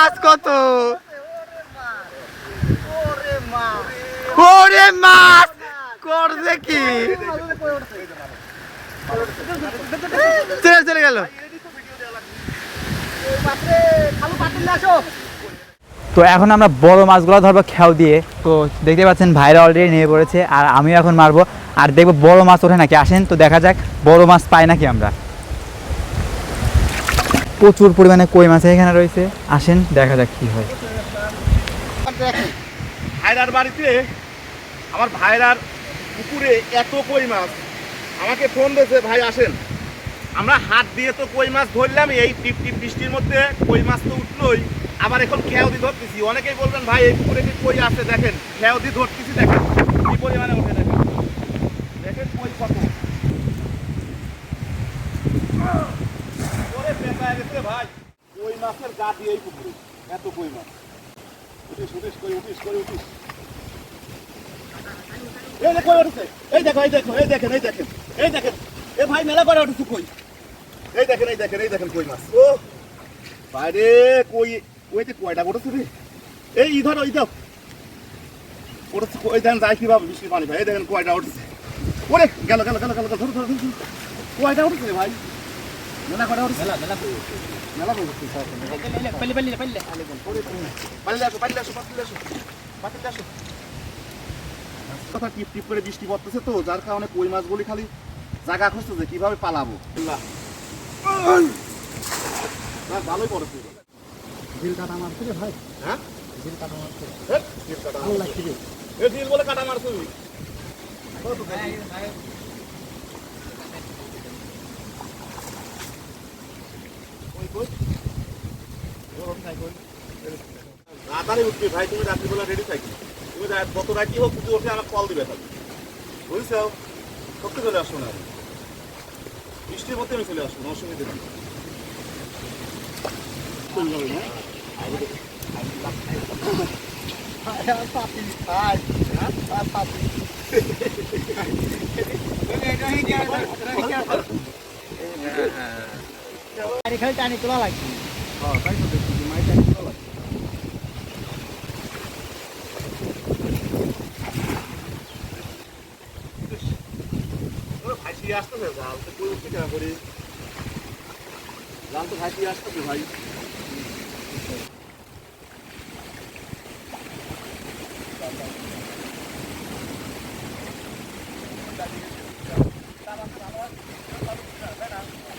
মাছ কত? ওরে মাছ করছে কি? চলে গেল। তো এখন আমরা বড় মাছগুলো ধরবো খেয়াও দিয়ে। তো দেখতে পাচ্ছেন ভাইরা অলরেডি নিয়ে পড়েছে, আর আমিও এখন মারবো আর দেখবো বড় মাছ ওঠে নাকি। আসেন তো দেখা যাক বড় মাছ পাই নাকি আমরা। প্রচুর পরিমাণে কই মাছ এখানে রয়েছে, আসেন দেখা যাক কি হয়। ভাইরার বাড়িতে আমার ভাইরার পুকুরে এত কই মাছ, আমাকে ফোন দিয়েছে ভাই আসেন। আমরা হাত দিয়ে তো কই মাছ ধরলাম, এই টিপ টিপ বৃষ্টির মধ্যে কই মাছ তো উঠলোই, আবার এখন খেয়াও দিয়ে ধরতেছি। অনেকেই বলবেন ভাই এই পুকুরে কি কই আছে, দেখেন খেয়াও দিয়ে ধরতেছি, দেখেন কি পরিমাণে ওঠে, দেখেন দেখেন কই কত। ওরে পেঁচা গেছে ভাই, কই মাছের গা দিয়ে এই পুকুরে এত কই মাছ। উঠিস উঠিস কই উঠিস কই উঠিস। এই দেখো উঠেছে, এই দেখো এই দেখো এই দেখেন এই দেখেন এই দেখেন এ ভাই মেলা করে উঠেছে কই। এই দেখেন এই দেখেন এই দেখেন কই মাছ। ও বাইরে কই ওইতে কয়টা উঠেছে রে। এই ধরো এই দাও উঠেছে ওই দেখেন যায় কিভাবে বৃষ্টির পানি ভাই। এই দেখেন কয়টা উঠেছে। ওরে গেল গেল গেল গেল ধরো ধরো ধরো কয়টা উঠেছে রে ভাই। মেলা কয়টা উঠেছে মেলা মেলা মেলা উঠেছে। পাল্লে পাল্লে পাল্লে পাল্লে আসো পাল্লে আসো পাল্লে আসো পাল্লে আসো। কথা টিপ টিপ করে বৃষ্টি পড়তেছে তো, যার কারণে কই মাছগুলি খালি জায়গা খুঁজতেছে কিভাবে পালাবো। ভালোই পড়েছে। ঝিল কাটা মারছে রে ভাই। হ্যাঁ ঝিল কাটা মারছে। ঝিল কাটা লাগছে রে। এ ঝিল বলে কাটা মারছে তুই। কই কই রাতারে উঠবি ভাই, তুমি রাত্রিবেলা রেডি থাকি। তুমি যত রাতি হোক যদি ওঠে আমাকে কল দিবে তাহলে, বুঝছো? সত্যি চলে আসো না, বৃষ্টির মধ্যে আমি চলে আসবো, অসুবিধা নেই। টানি তোলা লাগছে। ভাসিয়ে আসতেছে জাল তো কই উঠতে কেন করি, জাল তো ভাসিয়ে আসতেছে ভাই।